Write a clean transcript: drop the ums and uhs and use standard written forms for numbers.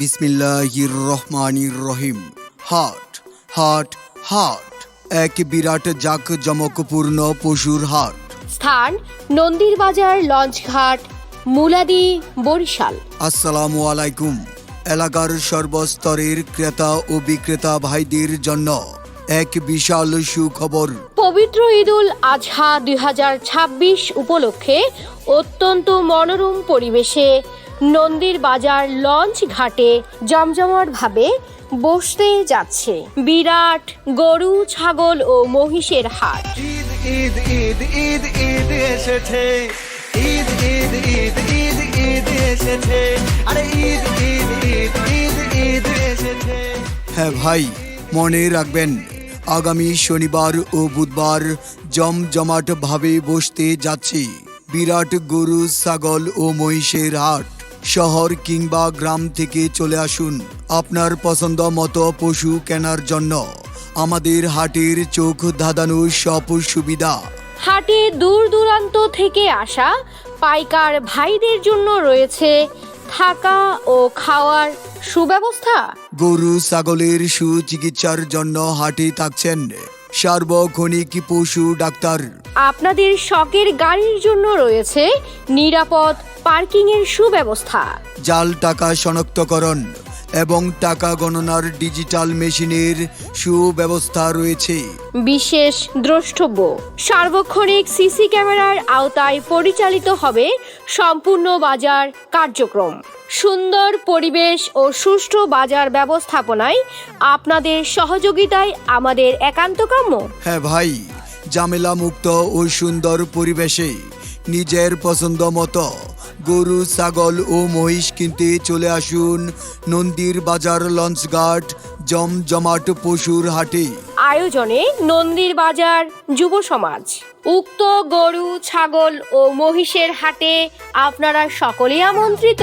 বিসমিল্লাহির রহমানির রহিম। হাট হাট হাট, এক বিরাট জাঁকজমকপূর্ণ পশুর হাট। স্থান নন্দীর বাজার লঞ্চঘাট, মুলাদি, বরিশাল। আসসালামু আলাইকুম। এলাকার সর্বস্তরের ক্রেতা ও বিক্রেতা ভাইদের জন্য এক বিশাল সুখবর। পবিত্র ঈদুল আজহা 2026 উপলক্ষে অত্যন্ত মনোরম পরিবেশে নন্দীর বাজার লঞ্চ ঘাটে জমজমাটভাবে বসতে যাচ্ছে বিরাট গরু, ছাগল ও মহিষের হাট। ঈদ ঈদ ঈদ ঈদ ঈদ এসেছে, ঈদ ঈদ ঈদ ঈদ ঈদ এসেছে, আরে ঈদ ঈদ ঈদ ঈদ ঈদ এসেছে। হ্যাঁ ভাই, মনে রাখবেন, আগামী শনিবার ও বুধবার জমজমাটভাবে বসতে যাচ্ছি বিরাট গরু, ছাগল ও মহিষের হাট। শহর কিংবা গ্রাম থেকে চলে আসুন আপনার পছন্দ মতো পশু কেনার জন্য। আমাদের হাটের চোখ ধাঁধানো সব সুবিধা। হাটে দূর দূরান্ত থেকে আসা পাইকার ভাইদের জন্য রয়েছে থাকা ও খাওয়ার সুব্যবস্থা। গরু, ছাগলের সুচিকিৎসার জন্য হাটে থাকছেন সার্বক্ষণিক পশু ডাক্তার। আপনাদের শখের গাড়ির জন্য রয়েছে নিরাপদ পার্কিংয়ের সুব্যবস্থা। জাল টাকা শনাক্তকরণ এবং টাকা গণনার ডিজিটাল মেশিনের সুব্যবস্থা রয়েছে। বিশেষ দ্রষ্টব্য, সার্বক্ষণিক সিসি ক্যামেরার আওতায় পরিচালিত হবে সম্পূর্ণ বাজার কার্যক্রম। সুন্দর পরিবেশ ও সুষ্ঠু বাজার ব্যবস্থাপনায় আপনাদের সহযোগিতায় আমাদের একান্ত কাম্য। হ্যাঁ ভাই, ঝামেলা মুক্ত ও সুন্দর পরিবেশে নিজের পছন্দ মতো গরু, ছাগল ও মহিষ কিনতে চলে আসুন নন্দীর বাজার লঞ্চঘাট জমজমাট পশুর হাটে। আয়োজনে নন্দীর বাজার যুব সমাজ। উক্ত গরু, ছাগল ও মহিষের হাটে আপনারা সকলেই আমন্ত্রিত।